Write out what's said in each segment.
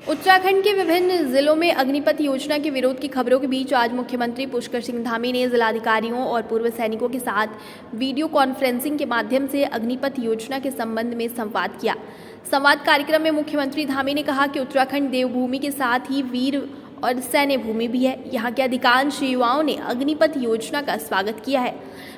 उत्तराखंड के विभिन्न जिलों में अग्निपथ योजना के विरोध की खबरों के बीच आज मुख्यमंत्री पुष्कर सिंह धामी ने जिलाधिकारियों और पूर्व सैनिकों के साथ वीडियो कॉन्फ्रेंसिंग के माध्यम से अग्निपथ योजना के संबंध में संवाद किया। संवाद कार्यक्रम में मुख्यमंत्री धामी ने कहा कि उत्तराखंड देवभूमि के साथ ही वीर और सैन्य भूमि भी है। यहाँ के अधिकांश युवाओं ने अग्निपथ योजना का स्वागत किया है।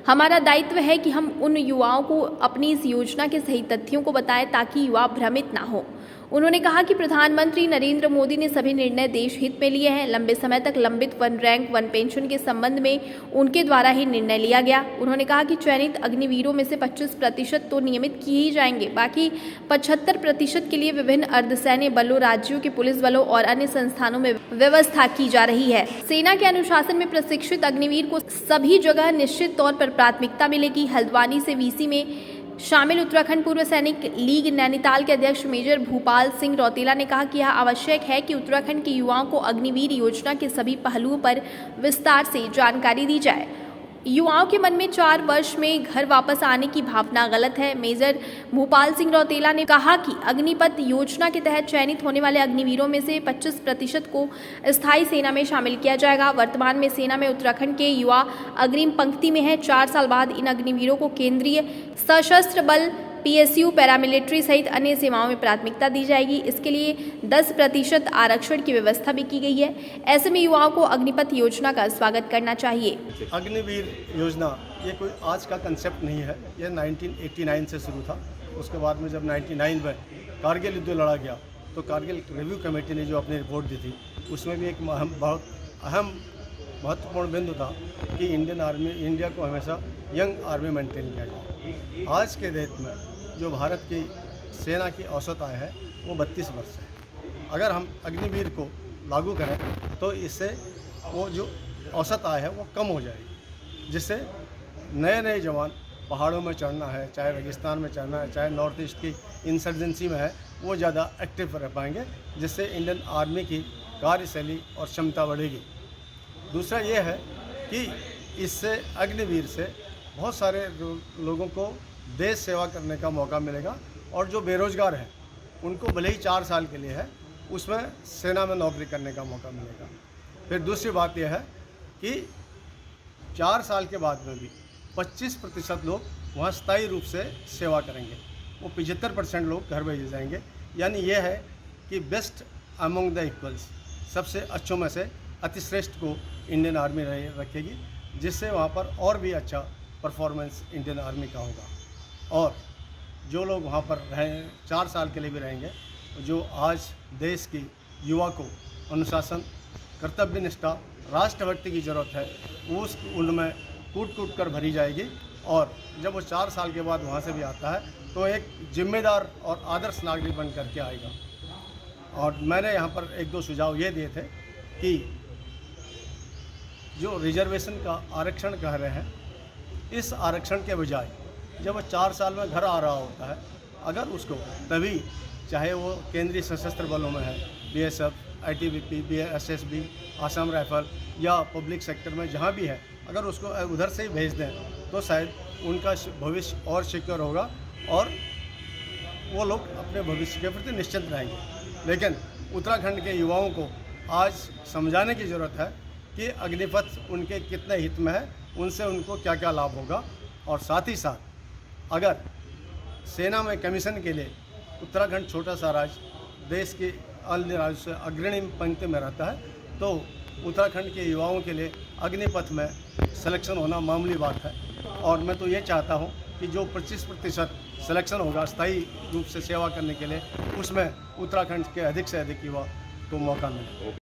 हमारा दायित्व है कि हम उन युवाओं को अपनी इस योजना के सही तथ्यों को बताएं ताकि युवा भ्रमित ना हो। उन्होंने कहा कि प्रधानमंत्री नरेंद्र मोदी ने सभी निर्णय देश हित में लिए हैं। लंबे समय तक लंबित वन रैंक वन पेंशन के संबंध में उनके द्वारा ही निर्णय लिया गया। उन्होंने कहा कि चयनित अग्निवीरों में से 25% तो नियमित किए ही जाएंगे, बाकी 75% के लिए विभिन्न अर्धसैन्य बलों, राज्यों के पुलिस बलों और अन्य संस्थानों में व्यवस्था की जा रही है। सेना के अनुशासन में प्रशिक्षित अग्निवीर को सभी जगह निश्चित तौर पर प्राथमिकता मिलेगी। हल्द्वानी से वीसी में शामिल उत्तराखंड पूर्व सैनिक लीग नैनीताल के अध्यक्ष मेजर भूपाल सिंह रौतेला ने कहा कि यह आवश्यक है कि उत्तराखंड के युवाओं को अग्निवीर योजना के सभी पहलुओं पर विस्तार से जानकारी दी जाए। युवाओं के मन में 4 वर्ष में घर वापस आने की भावना गलत है। मेजर भूपाल सिंह रौतेला ने कहा कि अग्निपथ योजना के तहत चयनित होने वाले अग्निवीरों में से 25% को स्थायी सेना में शामिल किया जाएगा। वर्तमान में सेना में उत्तराखंड के युवा अग्रिम पंक्ति में है। 4 साल बाद इन अग्निवीरों को केंद्रीय सशस्त्र बल, PSU, पैरामिलिट्री सहित अन्य सेवाओं में प्राथमिकता दी जाएगी। इसके लिए 10% आरक्षण की व्यवस्था भी की गई है। ऐसे में युवाओं को अग्निपथ योजना का स्वागत करना चाहिए। अग्निवीर योजना ये कोई आज का कंसेप्ट नहीं है, ये 1989 से शुरू था। उसके बाद में जब 99 में कारगिल युद्ध लड़ा गया तो कारगिल रिव्यू कमेटी ने जो अपनी रिपोर्ट दी थी उसमें भी एक बहुत अहम महत्वपूर्ण बिंदु था कि इंडिया को हमेशा यंग आर्मी मेंटेन किया जाए। आज के डेट में जो भारत की सेना की औसत आय है वो 32 वर्ष है। अगर हम अग्निवीर को लागू करें तो इससे वो जो औसत आय है वो कम हो जाएगी, जिससे नए जवान पहाड़ों में चढ़ना है, चाहे रेगिस्तान में चढ़ना है, चाहे नॉर्थ ईस्ट की इंसर्जेंसी में है, वो ज़्यादा एक्टिव रह पाएंगे, जिससे इंडियन आर्मी की कार्यशैली और क्षमता बढ़ेगी। दूसरा ये है कि इससे अग्निवीर से बहुत सारे लोगों को देश सेवा करने का मौका मिलेगा और जो बेरोजगार हैं उनको भले ही 4 साल के लिए है उसमें सेना में नौकरी करने का मौका मिलेगा। फिर दूसरी बात यह है कि 4 साल के बाद में भी 25% लोग वहाँ स्थायी रूप से सेवा करेंगे, वो 75% लोग घर भेजे जाएंगे। यानी यह है कि बेस्ट अमंग द इक्वल्स, सबसे अच्छों में से अतिश्रेष्ठ को इंडियन आर्मी रखेगी, जिससे वहाँ पर और भी अच्छा परफॉर्मेंस इंडियन आर्मी का होगा। और जो लोग वहाँ पर रहें 4 साल के लिए भी रहेंगे, जो आज देश की युवा को अनुशासन, कर्तव्य निष्ठा, राष्ट्रभक्ति की ज़रूरत है, वो उनमें कूट कर भरी जाएगी। और जब वो 4 साल के बाद वहाँ से भी आता है तो एक जिम्मेदार और आदर्श नागरिक बन करके आएगा। और मैंने यहाँ पर 1-2 सुझाव ये दिए थे कि जो रिजर्वेशन का आरक्षण कह रहे हैं, इस आरक्षण के बजाय जब वो 4 साल में घर आ रहा होता है, अगर उसको तभी, चाहे वो केंद्रीय सशस्त्र बलों में है, BSF, ITBP, SSB, Assam rifle या पब्लिक सेक्टर में जहाँ भी है, अगर उसको उधर से ही भेज दें तो शायद उनका भविष्य और सिक्योर होगा और वो लोग अपने भविष्य के प्रति निश्चिंत रहेंगे। लेकिन उत्तराखंड के युवाओं को आज समझाने की ज़रूरत है कि अग्निपथ उनके कितने हित में है, उनसे उनको क्या क्या लाभ होगा। और साथ ही साथ अगर सेना में कमीशन के लिए उत्तराखंड छोटा सा राज्य देश के अन्य राज्यों से अग्रणी पंक्ति में रहता है, तो उत्तराखंड के युवाओं के लिए अग्निपथ में सिलेक्शन होना मामूली बात है। और मैं तो ये चाहता हूँ कि जो 25% सिलेक्शन होगा स्थायी रूप से सेवा करने के लिए, उसमें उत्तराखंड के अधिक से अधिक युवा को मौका मिले।